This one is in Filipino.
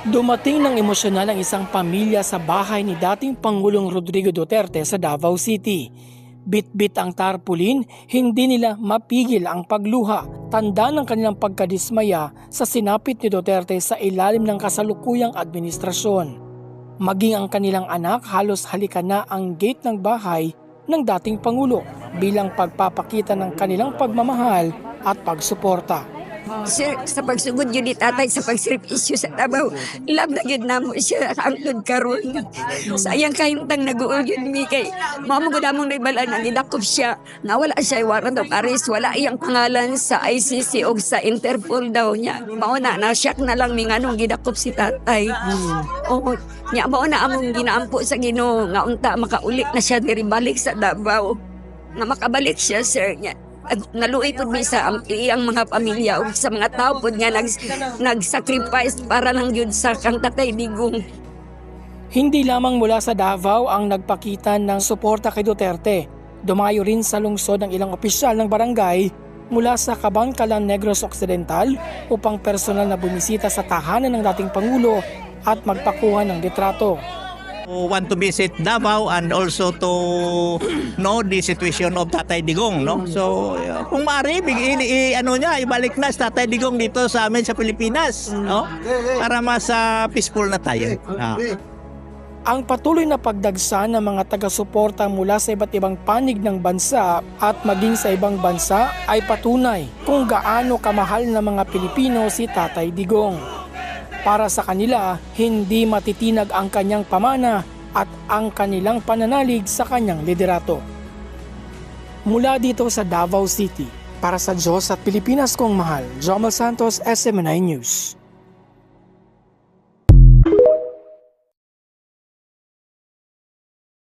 Dumating ng emosyonal ang isang pamilya sa bahay ni dating Pangulong Rodrigo Duterte sa Davao City. Bit-bit ang tarpulin, hindi nila mapigil ang pagluha. Tanda ng kanilang pagkadismaya sa sinapit ni Duterte sa ilalim ng kasalukuyang administrasyon. Maging ang kanilang anak halos halikan na ang gate ng bahay ng dating Pangulo bilang pagpapakita ng kanilang pagmamahal at pagsuporta. Sir, sa pagsugod yun ni tatay sa pagsirpisyo sa Davao, love na yun na mo siya hangtod karon. Sayang kayong tang nag-uol yun mi kay mamugod among naibalan ang gidakop siya na wala siya warrant of arrest, wala iyang pangalan sa ICC o sa Interpol daw niya. Mauna na shock na lang mi nganong gidakop si tatay. O nya mauna among ginaampo sa Ginoo nga unta makaulit na siya diri balik sa Davao. Nga makabalik siya sir niya. Naluoy po sa iyang mga pamilya o sa mga tao po nga nag-sacrifice para lang yun sa kang Tatay Digong. Hindi lamang mula sa Davao ang nagpakita ng suporta kay Duterte. Dumayo rin sa lungsod ng ilang opisyal ng barangay mula sa Kabangkalan, Negros Occidental upang personal na bumisita sa tahanan ng dating Pangulo at magpakuha ng litrato. Want to visit Davao and also to know the situation of Tatay Digong, no? So kung maaari ibalik na si Tatay Digong dito sa amin sa Pilipinas, no? Para mas peaceful na tayo. Ang patuloy na pagdagsa ng mga taga-suporta mula sa iba't ibang panig ng bansa at maging sa ibang bansa ay patunay kung gaano kamahal ng mga Pilipino si Tatay Digong. Para sa kanila, hindi matitinag ang kanyang pamana at ang kanilang pananalig sa kanyang liderato. Mula dito sa Davao City, para sa Diyos at Pilipinas kong mahal, Jomel Santos, SMNI News.